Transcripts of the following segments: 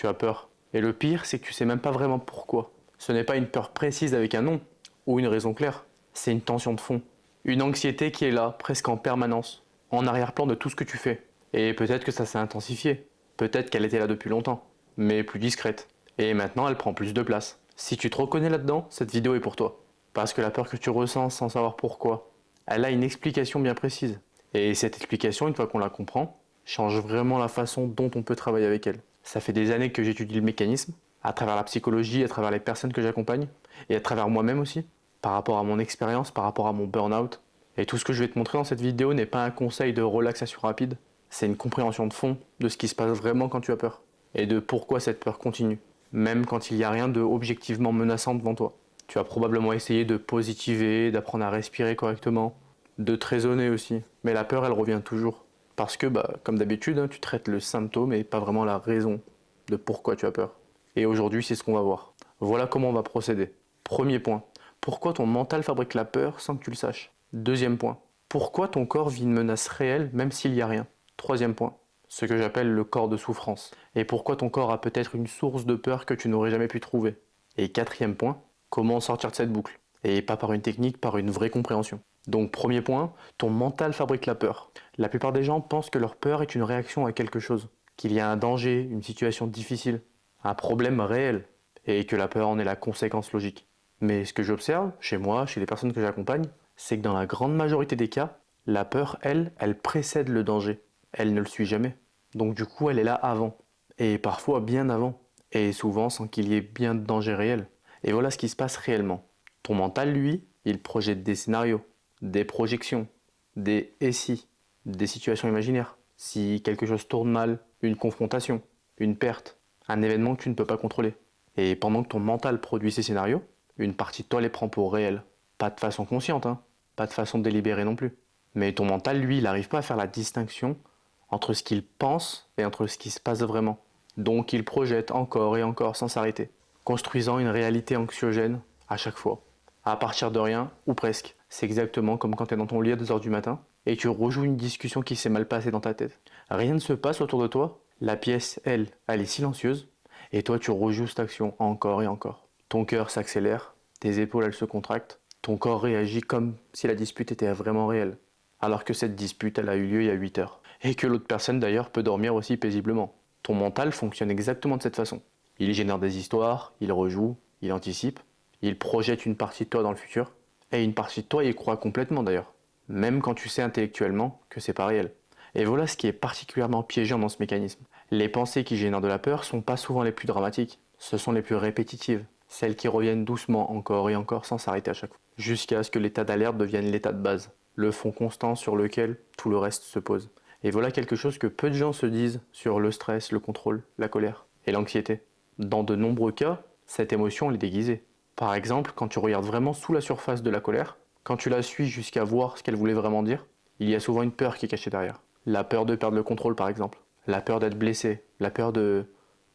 tu as peur. Et le pire, c'est que tu sais même pas vraiment pourquoi. Ce n'est pas une peur précise avec un nom ou une raison claire, c'est une tension de fond. Une anxiété qui est là, presque en permanence, en arrière-plan de tout ce que tu fais. Et peut-être que ça s'est intensifié, peut-être qu'elle était là depuis longtemps, mais plus discrète. Et maintenant, elle prend plus de place. Si tu te reconnais là-dedans, cette vidéo est pour toi. Parce que la peur que tu ressens sans savoir pourquoi, elle a une explication bien précise. Et cette explication, une fois qu'on la comprend, change vraiment la façon dont on peut travailler avec elle. Ça fait des années que j'étudie le mécanisme, à travers la psychologie, à travers les personnes que j'accompagne, et à travers moi-même aussi, par rapport à mon expérience, par rapport à mon burn-out. Et tout ce que je vais te montrer dans cette vidéo n'est pas un conseil de relaxation rapide, c'est une compréhension de fond de ce qui se passe vraiment quand tu as peur, et de pourquoi cette peur continue, même quand il n'y a rien de objectivement menaçant devant toi. Tu as probablement essayé de positiver, d'apprendre à respirer correctement, de te raisonner aussi, mais la peur elle revient toujours. Parce que, comme d'habitude, hein, tu traites le symptôme et pas vraiment la raison de pourquoi tu as peur. Et aujourd'hui, c'est ce qu'on va voir. Voilà comment on va procéder. Premier point, pourquoi ton mental fabrique la peur sans que tu le saches? Deuxième point, pourquoi ton corps vit une menace réelle même s'il n'y a rien? Troisième point, ce que j'appelle le corps de souffrance. Et pourquoi ton corps a peut-être une source de peur que tu n'aurais jamais pu trouver? Et quatrième point, comment sortir de cette boucle? Et pas par une technique, par une vraie compréhension. Donc premier point, ton mental fabrique la peur. La plupart des gens pensent que leur peur est une réaction à quelque chose, qu'il y a un danger, une situation difficile, un problème réel, et que la peur en est la conséquence logique. Mais ce que j'observe, chez moi, chez les personnes que j'accompagne, c'est que dans la grande majorité des cas, la peur, elle précède le danger. Elle ne le suit jamais. Donc du coup, elle est là avant. Et parfois bien avant. Et souvent sans qu'il y ait bien de danger réel. Et voilà ce qui se passe réellement. Ton mental, lui, il projette des scénarios, des projections, des et si, des situations imaginaires. Si quelque chose tourne mal, une confrontation, une perte, un événement que tu ne peux pas contrôler. Et pendant que ton mental produit ces scénarios, une partie de toi les prend pour réels. Pas de façon consciente, hein, pas de façon délibérée non plus. Mais ton mental, lui, il n'arrive pas à faire la distinction entre ce qu'il pense et entre ce qui se passe vraiment. Donc il projette encore et encore sans s'arrêter, construisant une réalité anxiogène à chaque fois. À partir de rien, ou presque. C'est exactement comme quand tu es dans ton lit à 2 heures du matin et tu rejoues une discussion qui s'est mal passée dans ta tête. Rien ne se passe autour de toi, la pièce, elle est silencieuse, et toi tu rejoues cette action encore et encore. Ton cœur s'accélère, tes épaules elles se contractent, ton corps réagit comme si la dispute était vraiment réelle, alors que cette dispute elle a eu lieu il y a 8 heures. Et que l'autre personne d'ailleurs peut dormir aussi paisiblement. Ton mental fonctionne exactement de cette façon. Il génère des histoires, il rejoue, il anticipe, il projette une partie de toi dans le futur, et une partie de toi y croit complètement d'ailleurs, même quand tu sais intellectuellement que c'est pas réel. Et voilà ce qui est particulièrement piégeant dans ce mécanisme. Les pensées qui génèrent de la peur sont pas souvent les plus dramatiques, ce sont les plus répétitives, celles qui reviennent doucement encore et encore sans s'arrêter à chaque fois, jusqu'à ce que l'état d'alerte devienne l'état de base, le fond constant sur lequel tout le reste se pose. Et voilà quelque chose que peu de gens se disent sur le stress, le contrôle, la colère et l'anxiété. Dans de nombreux cas, cette émotion elle est déguisée. Par exemple, quand tu regardes vraiment sous la surface de la colère, quand tu la suis jusqu'à voir ce qu'elle voulait vraiment dire, il y a souvent une peur qui est cachée derrière. La peur de perdre le contrôle par exemple, la peur d'être blessé, la peur de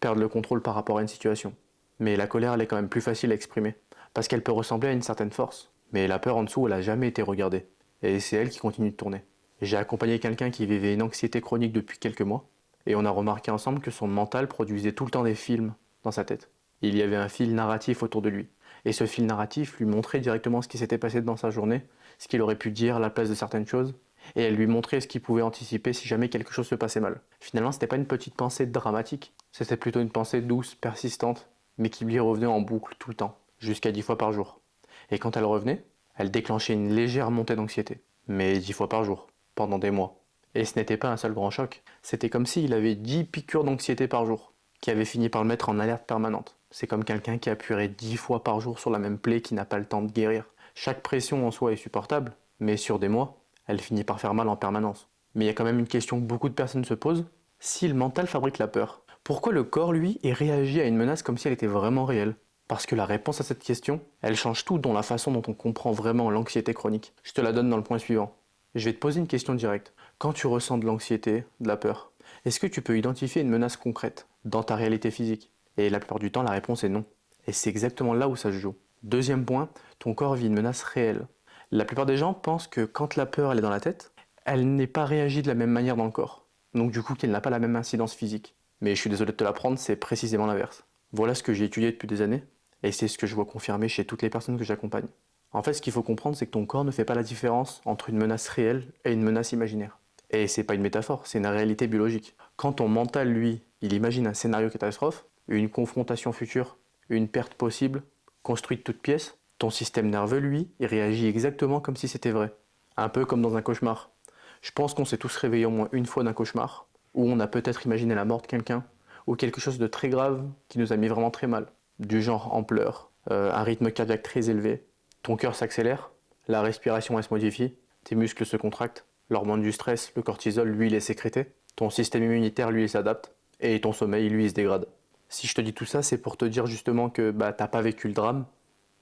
perdre le contrôle par rapport à une situation. Mais la colère elle est quand même plus facile à exprimer, parce qu'elle peut ressembler à une certaine force. Mais la peur en dessous elle n'a jamais été regardée, et c'est elle qui continue de tourner. J'ai accompagné quelqu'un qui vivait une anxiété chronique depuis quelques mois, et on a remarqué ensemble que son mental produisait tout le temps des films dans sa tête. Il y avait un fil narratif autour de lui. Et ce fil narratif lui montrait directement ce qui s'était passé dans sa journée, ce qu'il aurait pu dire à la place de certaines choses, et elle lui montrait ce qu'il pouvait anticiper si jamais quelque chose se passait mal. Finalement, c'était pas une petite pensée dramatique, c'était plutôt une pensée douce, persistante, mais qui lui revenait en boucle tout le temps, jusqu'à 10 fois par jour. Et quand elle revenait, elle déclenchait une légère montée d'anxiété, mais 10 fois par jour, pendant des mois. Et ce n'était pas un seul grand choc, c'était comme s'il avait 10 piqûres d'anxiété par jour, qui avaient fini par le mettre en alerte permanente. C'est comme quelqu'un qui appuierait 10 fois par jour sur la même plaie qui n'a pas le temps de guérir. Chaque pression en soi est supportable, mais sur des mois, elle finit par faire mal en permanence. Mais il y a quand même une question que beaucoup de personnes se posent. Si le mental fabrique la peur, pourquoi le corps, lui, réagit à une menace comme si elle était vraiment réelle? Parce que la réponse à cette question, elle change tout dans la façon dont on comprend vraiment l'anxiété chronique. Je te la donne dans le point suivant. Je vais te poser une question directe. Quand tu ressens de l'anxiété, de la peur, est-ce que tu peux identifier une menace concrète dans ta réalité physique? Et la plupart du temps, la réponse est non. Et c'est exactement là où ça se joue. Deuxième point, ton corps vit une menace réelle. La plupart des gens pensent que quand la peur elle est dans la tête, elle n'est pas réagie de la même manière dans le corps. Donc du coup, qu'elle n'a pas la même incidence physique. Mais je suis désolé de te l'apprendre, c'est précisément l'inverse. Voilà ce que j'ai étudié depuis des années, et c'est ce que je vois confirmer chez toutes les personnes que j'accompagne. En fait, ce qu'il faut comprendre, c'est que ton corps ne fait pas la différence entre une menace réelle et une menace imaginaire. Et c'est pas une métaphore, c'est une réalité biologique. Quand ton mental, lui, il imagine un scénario catastrophe, une confrontation future, une perte possible, construite de toutes pièces, ton système nerveux, lui, il réagit exactement comme si c'était vrai. Un peu comme dans un cauchemar. Je pense qu'on s'est tous réveillés au moins une fois d'un cauchemar, où on a peut-être imaginé la mort de quelqu'un, ou quelque chose de très grave qui nous a mis vraiment très mal. Du genre en pleurs, un rythme cardiaque très élevé, ton cœur s'accélère, la respiration elle se modifie, tes muscles se contractent, l'hormone du stress, le cortisol, lui, il est sécrété, ton système immunitaire, lui, il s'adapte, et ton sommeil, lui, il se dégrade. Si je te dis tout ça, c'est pour te dire justement que t'as pas vécu le drame,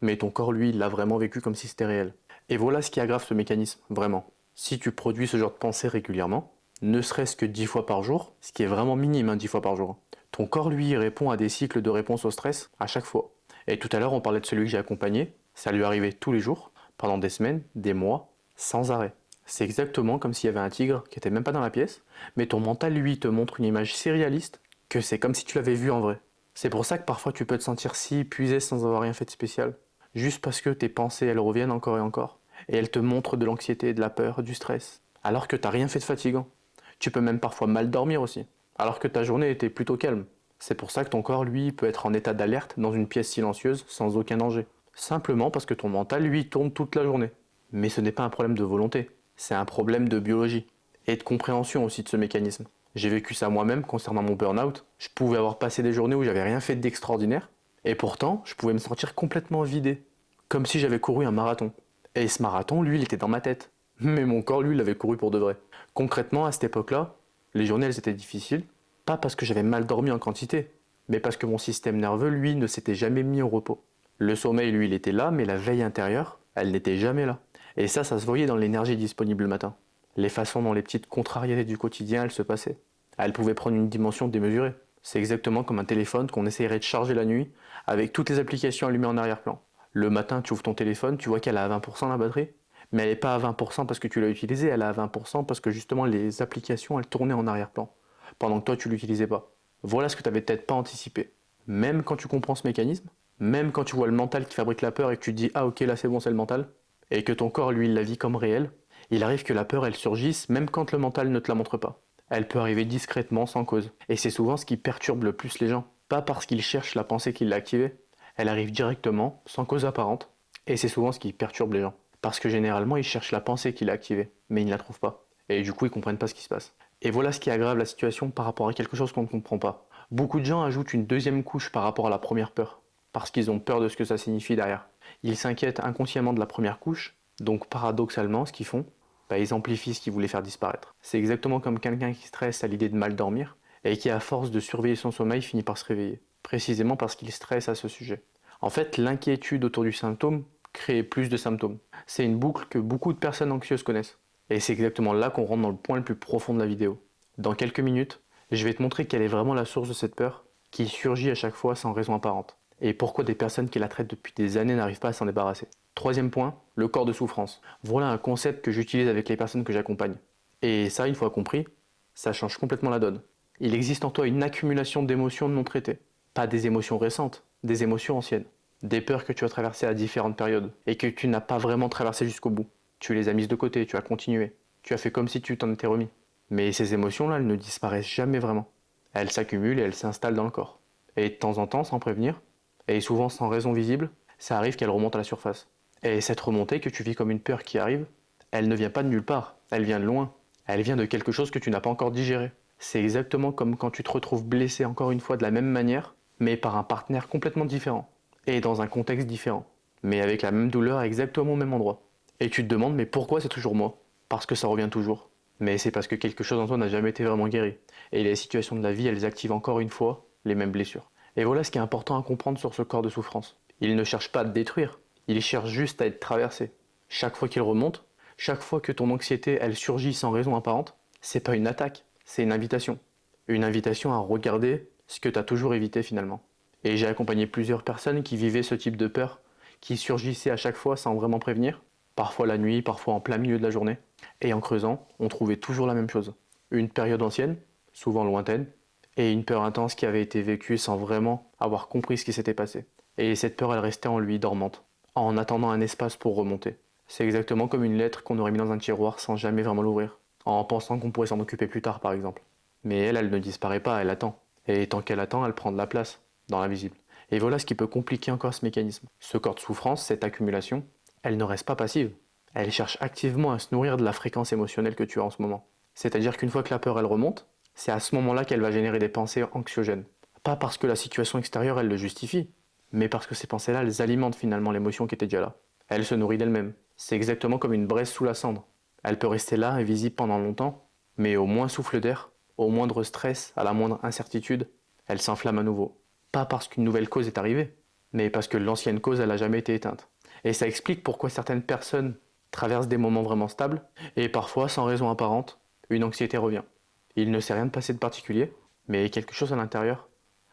mais ton corps, lui, il l'a vraiment vécu comme si c'était réel. Et voilà ce qui aggrave ce mécanisme, vraiment. Si tu produis ce genre de pensée régulièrement, ne serait-ce que 10 fois par jour, ce qui est vraiment minime, 10 fois par jour, ton corps, lui, il répond à des cycles de réponse au stress à chaque fois. Et tout à l'heure, on parlait de celui que j'ai accompagné, ça lui arrivait tous les jours, pendant des semaines, des mois, sans arrêt. C'est exactement comme s'il y avait un tigre qui était même pas dans la pièce, mais ton mental, lui, te montre une image si réaliste que c'est comme si tu l'avais vu en vrai. C'est pour ça que parfois tu peux te sentir si épuisé sans avoir rien fait de spécial, juste parce que tes pensées, elles reviennent encore et encore, et elles te montrent de l'anxiété, de la peur, du stress, alors que t'as rien fait de fatigant. Tu peux même parfois mal dormir aussi, alors que ta journée était plutôt calme. C'est pour ça que ton corps, lui, peut être en état d'alerte dans une pièce silencieuse sans aucun danger. Simplement parce que ton mental, lui, tourne toute la journée. Mais ce n'est pas un problème de volonté, c'est un problème de biologie et de compréhension aussi de ce mécanisme. J'ai vécu ça moi-même concernant mon burn-out. Je pouvais avoir passé des journées où j'avais rien fait d'extraordinaire, et pourtant, je pouvais me sentir complètement vidé, comme si j'avais couru un marathon. Et ce marathon, lui, il était dans ma tête. Mais mon corps, lui, l'avait couru pour de vrai. Concrètement, à cette époque-là, les journées, elles étaient difficiles, pas parce que j'avais mal dormi en quantité, mais parce que mon système nerveux, lui, ne s'était jamais mis au repos. Le sommeil, lui, il était là, mais la veille intérieure, elle n'était jamais là. Et ça se voyait dans l'énergie disponible le matin. Les façons dont les petites contrariétés du quotidien, elles se passaient. Elles pouvaient prendre une dimension démesurée. C'est exactement comme un téléphone qu'on essayerait de charger la nuit, avec toutes les applications allumées en arrière-plan. Le matin, tu ouvres ton téléphone, tu vois qu'elle a à 20% la batterie, mais elle n'est pas à 20% parce que tu l'as utilisée, elle est à 20% parce que justement les applications, elles tournaient en arrière-plan, pendant que toi, tu l'utilisais pas. Voilà ce que tu n'avais peut-être pas anticipé. Même quand tu comprends ce mécanisme, même quand tu vois le mental qui fabrique la peur et que tu te dis «Ah ok, là c'est bon, c'est le mental», et que ton corps, lui, il la vit comme réelle, il arrive que la peur, elle surgisse même quand le mental ne te la montre pas. Elle peut arriver discrètement, sans cause. Et c'est souvent ce qui perturbe le plus les gens. Pas parce qu'ils cherchent la pensée qui l'a activée. Elle arrive directement, sans cause apparente. Et c'est souvent ce qui perturbe les gens. Parce que généralement, ils cherchent la pensée qui l'a activée, mais ils ne la trouvent pas. Et du coup, ils comprennent pas ce qui se passe. Et voilà ce qui aggrave la situation par rapport à quelque chose qu'on ne comprend pas. Beaucoup de gens ajoutent une deuxième couche par rapport à la première peur. Parce qu'ils ont peur de ce que ça signifie derrière. Ils s'inquiètent inconsciemment de la première couche, donc paradoxalement, ce qu'ils font, ils amplifient ce qu'ils voulaient faire disparaître. C'est exactement comme quelqu'un qui stresse à l'idée de mal dormir et qui, à force de surveiller son sommeil, finit par se réveiller, précisément parce qu'il stresse à ce sujet. En fait, l'inquiétude autour du symptôme crée plus de symptômes. C'est une boucle que beaucoup de personnes anxieuses connaissent. Et c'est exactement là qu'on rentre dans le point le plus profond de la vidéo. Dans quelques minutes, je vais te montrer quelle est vraiment la source de cette peur qui surgit à chaque fois sans raison apparente. Et pourquoi des personnes qui la traitent depuis des années n'arrivent pas à s'en débarrasser. Troisième point, le corps de souffrance. Voilà un concept que j'utilise avec les personnes que j'accompagne. Et ça, une fois compris, ça change complètement la donne. Il existe en toi une accumulation d'émotions non traitées. Pas des émotions récentes, des émotions anciennes. Des peurs que tu as traversées à différentes périodes et que tu n'as pas vraiment traversées jusqu'au bout. Tu les as mises de côté, tu as continué. Tu as fait comme si tu t'en étais remis. Mais ces émotions-là, elles ne disparaissent jamais vraiment. Elles s'accumulent et elles s'installent dans le corps. Et de temps en temps, sans prévenir, et souvent sans raison visible, ça arrive qu'elles remontent à la surface. Et cette remontée que tu vis comme une peur qui arrive, elle ne vient pas de nulle part, elle vient de loin. Elle vient de quelque chose que tu n'as pas encore digéré. C'est exactement comme quand tu te retrouves blessé encore une fois de la même manière, mais par un partenaire complètement différent. Et dans un contexte différent. Mais avec la même douleur exactement au même endroit. Et tu te demandes mais pourquoi c'est toujours moi? Parce que ça revient toujours. Mais c'est parce que quelque chose en toi n'a jamais été vraiment guéri. Et les situations de la vie, elles activent encore une fois les mêmes blessures. Et voilà ce qui est important à comprendre sur ce corps de souffrance. Il ne cherche pas à te détruire, il cherche juste à être traversé. Chaque fois qu'il remonte, chaque fois que ton anxiété, elle surgit sans raison apparente, c'est pas une attaque, c'est une invitation. Une invitation à regarder ce que tu as toujours évité finalement. Et j'ai accompagné plusieurs personnes qui vivaient ce type de peur, qui surgissaient à chaque fois sans vraiment prévenir, parfois la nuit, parfois en plein milieu de la journée. Et en creusant, on trouvait toujours la même chose. Une période ancienne, souvent lointaine, et une peur intense qui avait été vécue sans vraiment avoir compris ce qui s'était passé. Et cette peur, elle restait en lui dormante, en attendant un espace pour remonter. C'est exactement comme une lettre qu'on aurait mis dans un tiroir sans jamais vraiment l'ouvrir, en pensant qu'on pourrait s'en occuper plus tard par exemple. Mais elle ne disparaît pas, elle attend. Et tant qu'elle attend, elle prend de la place, dans l'invisible. Et voilà ce qui peut compliquer encore ce mécanisme. Ce corps de souffrance, cette accumulation, elle ne reste pas passive. Elle cherche activement à se nourrir de la fréquence émotionnelle que tu as en ce moment. C'est-à-dire qu'une fois que la peur elle remonte, c'est à ce moment-là qu'elle va générer des pensées anxiogènes. Pas parce que la situation extérieure elle le justifie, mais parce que ces pensées-là elles alimentent finalement l'émotion qui était déjà là. Elle se nourrit d'elle-même. C'est exactement comme une braise sous la cendre. Elle peut rester là, invisible pendant longtemps, mais au moins souffle d'air, au moindre stress, à la moindre incertitude, elle s'enflamme à nouveau. Pas parce qu'une nouvelle cause est arrivée, mais parce que l'ancienne cause elle n'a jamais été éteinte. Et ça explique pourquoi certaines personnes traversent des moments vraiment stables, et parfois, sans raison apparente, une anxiété revient. Il ne s'est rien passé de particulier, mais quelque chose à l'intérieur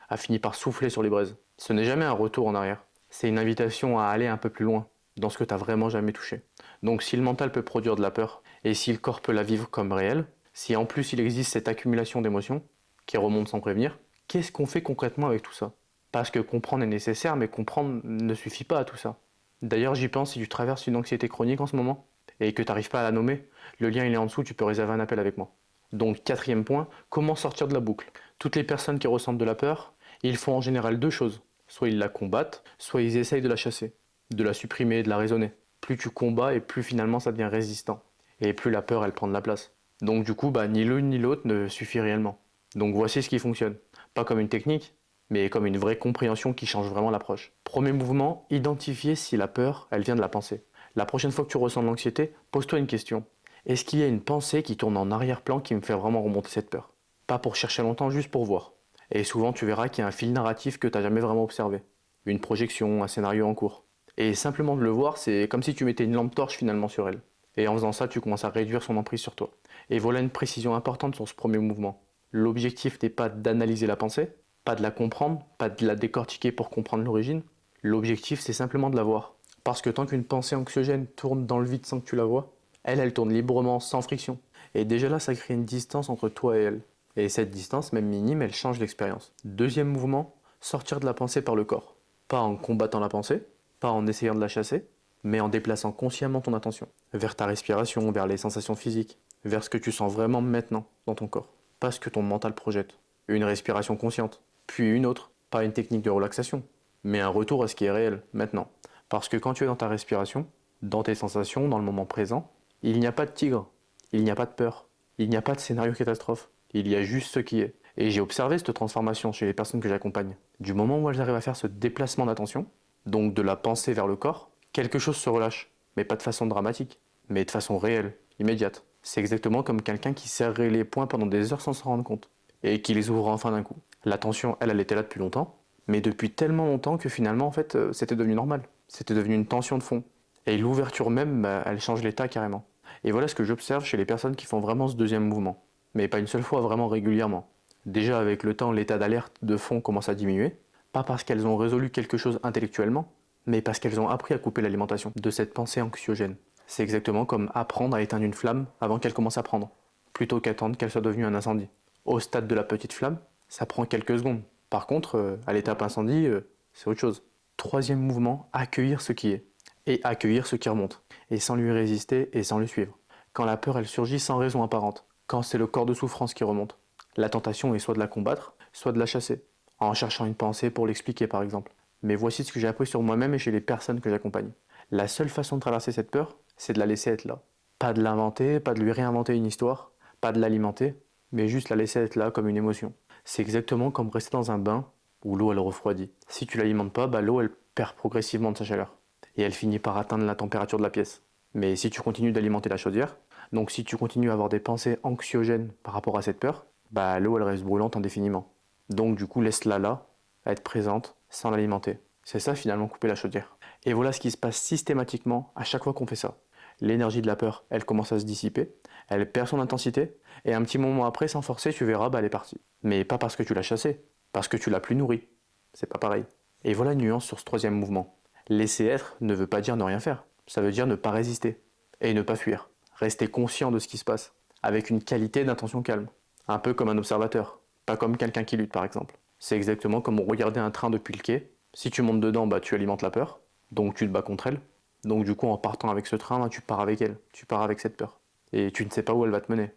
a fini par souffler sur les braises. Ce n'est jamais un retour en arrière, c'est une invitation à aller un peu plus loin, dans ce que tu n'as vraiment jamais touché. Donc si le mental peut produire de la peur, et si le corps peut la vivre comme réelle, si en plus il existe cette accumulation d'émotions, qui remonte sans prévenir, qu'est-ce qu'on fait concrètement avec tout ça? Parce que comprendre est nécessaire, mais comprendre ne suffit pas à tout ça. D'ailleurs, j'y pense, si tu traverses une anxiété chronique en ce moment, et que tu n'arrives pas à la nommer, le lien il est en dessous, tu peux réserver un appel avec moi. Donc, quatrième point, comment sortir de la boucle? Toutes les personnes qui ressentent de la peur, ils font en général deux choses. Soit ils la combattent, soit ils essayent de la chasser, de la supprimer, de la raisonner. Plus tu combats et plus finalement ça devient résistant. Et plus la peur elle prend de la place. Donc du coup, ni l'une ni l'autre ne suffit réellement. Donc voici ce qui fonctionne. Pas comme une technique, mais comme une vraie compréhension qui change vraiment l'approche. Premier mouvement, identifier si la peur, elle vient de la pensée. La prochaine fois que tu ressens de l'anxiété, pose-toi une question. Est-ce qu'il y a une pensée qui tourne en arrière-plan qui me fait vraiment remonter cette peur? Pas pour chercher longtemps, juste pour voir. Et souvent, tu verras qu'il y a un fil narratif que tu n'as jamais vraiment observé. Une projection, un scénario en cours. Et simplement de le voir, c'est comme si tu mettais une lampe torche finalement sur elle. Et en faisant ça, tu commences à réduire son emprise sur toi. Et voilà une précision importante sur ce premier mouvement. L'objectif n'est pas d'analyser la pensée, pas de la comprendre, pas de la décortiquer pour comprendre l'origine. L'objectif, c'est simplement de la voir. Parce que tant qu'une pensée anxiogène tourne dans le vide sans que tu la vois, elle tourne librement, sans friction. Et déjà là, ça crée une distance entre toi et elle. Et cette distance, même minime, elle change l'expérience. Deuxième mouvement, sortir de la pensée par le corps. Pas en combattant la pensée, pas en essayant de la chasser, mais en déplaçant consciemment ton attention vers ta respiration, vers les sensations physiques, vers ce que tu sens vraiment maintenant dans ton corps, pas ce que ton mental projette. Une respiration consciente, puis une autre, pas une technique de relaxation, mais un retour à ce qui est réel, maintenant. Parce que quand tu es dans ta respiration, dans tes sensations, dans le moment présent, il n'y a pas de tigre, il n'y a pas de peur, il n'y a pas de scénario catastrophe, il y a juste ce qui est. Et j'ai observé cette transformation chez les personnes que j'accompagne. Du moment où elles arrivent à faire ce déplacement d'attention, donc de la pensée vers le corps, quelque chose se relâche, mais pas de façon dramatique, mais de façon réelle, immédiate. C'est exactement comme quelqu'un qui serrait les poings pendant des heures sans s'en rendre compte, et qui les ouvre enfin d'un coup. La tension, elle était là depuis longtemps, mais depuis tellement longtemps que finalement, en fait, c'était devenu normal. C'était devenu une tension de fond. Et l'ouverture même, elle change l'état carrément. Et voilà ce que j'observe chez les personnes qui font vraiment ce deuxième mouvement. Mais pas une seule fois, vraiment régulièrement. Déjà avec le temps, l'état d'alerte de fond commence à diminuer, pas parce qu'elles ont résolu quelque chose intellectuellement, mais parce qu'elles ont appris à couper l'alimentation de cette pensée anxiogène. C'est exactement comme apprendre à éteindre une flamme avant qu'elle commence à prendre, plutôt qu'attendre qu'elle soit devenue un incendie. Au stade de la petite flamme, ça prend quelques secondes. Par contre, à l'étape incendie, c'est autre chose. Troisième mouvement, accueillir ce qui est. Et accueillir ce qui remonte. Et sans lui résister et sans le suivre. Quand la peur, elle surgit sans raison apparente. Quand c'est le corps de souffrance qui remonte. La tentation est soit de la combattre, soit de la chasser. En cherchant une pensée pour l'expliquer par exemple. Mais voici ce que j'ai appris sur moi-même et chez les personnes que j'accompagne. La seule façon de traverser cette peur, c'est de la laisser être là. Pas de l'inventer, pas de lui réinventer une histoire, pas de l'alimenter, mais juste la laisser être là comme une émotion. C'est exactement comme rester dans un bain où l'eau elle refroidit. Si tu l'alimentes pas, l'eau elle perd progressivement de sa chaleur. Et elle finit par atteindre la température de la pièce. Mais si tu continues d'alimenter la chaudière, donc si tu continues à avoir des pensées anxiogènes par rapport à cette peur, l'eau elle reste brûlante indéfiniment. Donc du coup laisse-la là, être présente, sans l'alimenter. C'est ça finalement couper la chaudière. Et voilà ce qui se passe systématiquement à chaque fois qu'on fait ça. L'énergie de la peur, elle commence à se dissiper, elle perd son intensité, et un petit moment après, sans forcer, tu verras, elle est partie. Mais pas parce que tu l'as chassée, parce que tu l'as plus nourrie. C'est pas pareil. Et voilà une nuance sur ce troisième mouvement. Laisser être ne veut pas dire ne rien faire. Ça veut dire ne pas résister. Et ne pas fuir. Rester conscient de ce qui se passe. Avec une qualité d'intention calme. Un peu comme un observateur. pas comme quelqu'un qui lutte par exemple. C'est exactement comme regarder un train depuis le quai. Si tu montes dedans, bah, tu alimentes la peur, donc tu te bats contre elle. Donc du coup, en partant avec ce train, bah, tu pars avec elle, tu pars avec cette peur. Et tu ne sais pas où elle va te mener.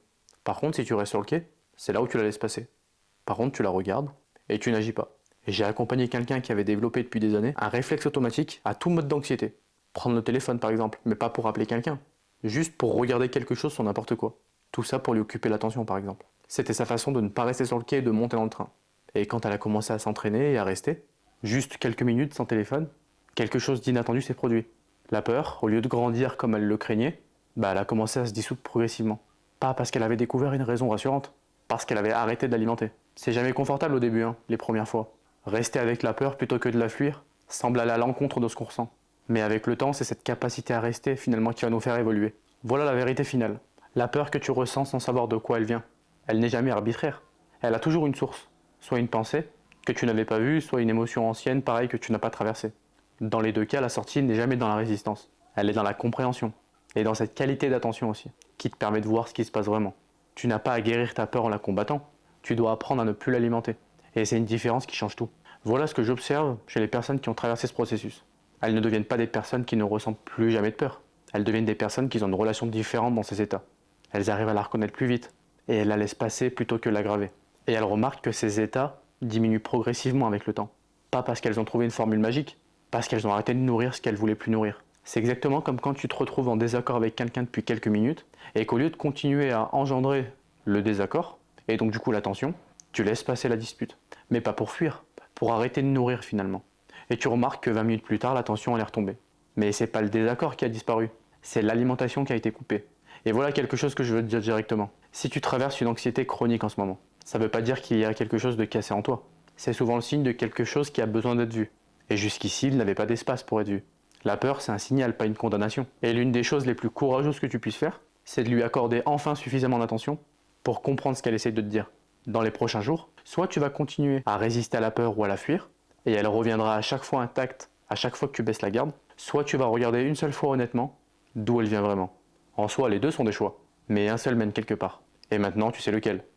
Par contre, si tu restes sur le quai, c'est là où tu la laisses passer. Par contre, tu la regardes et tu n'agis pas. Et j'ai accompagné quelqu'un qui avait développé depuis des années un réflexe automatique à tout mode d'anxiété. Prendre le téléphone par exemple, mais pas pour appeler quelqu'un, juste pour regarder quelque chose sur n'importe quoi. Tout ça pour lui occuper l'attention par exemple. C'était sa façon de ne pas rester sur le quai et de monter dans le train. Et quand elle a commencé à s'entraîner et à rester, juste quelques minutes sans téléphone, quelque chose d'inattendu s'est produit. La peur, au lieu de grandir comme elle le craignait, bah elle a commencé à se dissoudre progressivement. Pas parce qu'elle avait découvert une raison rassurante, parce qu'elle avait arrêté de l'alimenter. C'est jamais confortable au début, hein, les premières fois. Rester avec la peur plutôt que de la fuir semble aller à l'encontre de ce qu'on ressent. Mais avec le temps, c'est cette capacité à rester finalement qui va nous faire évoluer. Voilà la vérité finale. La peur que tu ressens sans savoir de quoi elle vient, elle n'est jamais arbitraire. Elle a toujours une source. Soit une pensée que tu n'avais pas vue, soit une émotion ancienne pareille que tu n'as pas traversée. Dans les deux cas, la sortie n'est jamais dans la résistance. Elle est dans la compréhension. Et dans cette qualité d'attention aussi, qui te permet de voir ce qui se passe vraiment. Tu n'as pas à guérir ta peur en la combattant. Tu dois apprendre à ne plus l'alimenter. Et c'est une différence qui change tout. Voilà ce que j'observe chez les personnes qui ont traversé ce processus. Elles ne deviennent pas des personnes qui ne ressentent plus jamais de peur. Elles deviennent des personnes qui ont une relation différente dans ces états. Elles arrivent à la reconnaître plus vite et elles la laissent passer plutôt que l'aggraver. Et elles remarquent que ces états diminuent progressivement avec le temps. Pas parce qu'elles ont trouvé une formule magique, parce qu'elles ont arrêté de nourrir ce qu'elles voulaient plus nourrir. C'est exactement comme quand tu te retrouves en désaccord avec quelqu'un depuis quelques minutes et qu'au lieu de continuer à engendrer le désaccord, et donc du coup la tension, tu laisses passer la dispute. Mais pas pour fuir, pour arrêter de nourrir finalement. Et tu remarques que 20 minutes plus tard, la tension elle est retombée. Mais c'est pas le désaccord qui a disparu, c'est l'alimentation qui a été coupée. Et voilà quelque chose que je veux te dire directement. Si tu traverses une anxiété chronique en ce moment, ça ne veut pas dire qu'il y a quelque chose de cassé en toi. C'est souvent le signe de quelque chose qui a besoin d'être vu. Et jusqu'ici, il n'avait pas d'espace pour être vu. La peur, c'est un signal, pas une condamnation. Et l'une des choses les plus courageuses que tu puisses faire, c'est de lui accorder enfin suffisamment d'attention pour comprendre ce qu'elle essaye de te dire. Dans les prochains jours, soit tu vas continuer à résister à la peur ou à la fuir, et elle reviendra à chaque fois intacte, à chaque fois que tu baisses la garde, soit tu vas regarder une seule fois honnêtement d'où elle vient vraiment. En soi, les deux sont des choix, mais un seul mène quelque part. Et maintenant, tu sais lequel.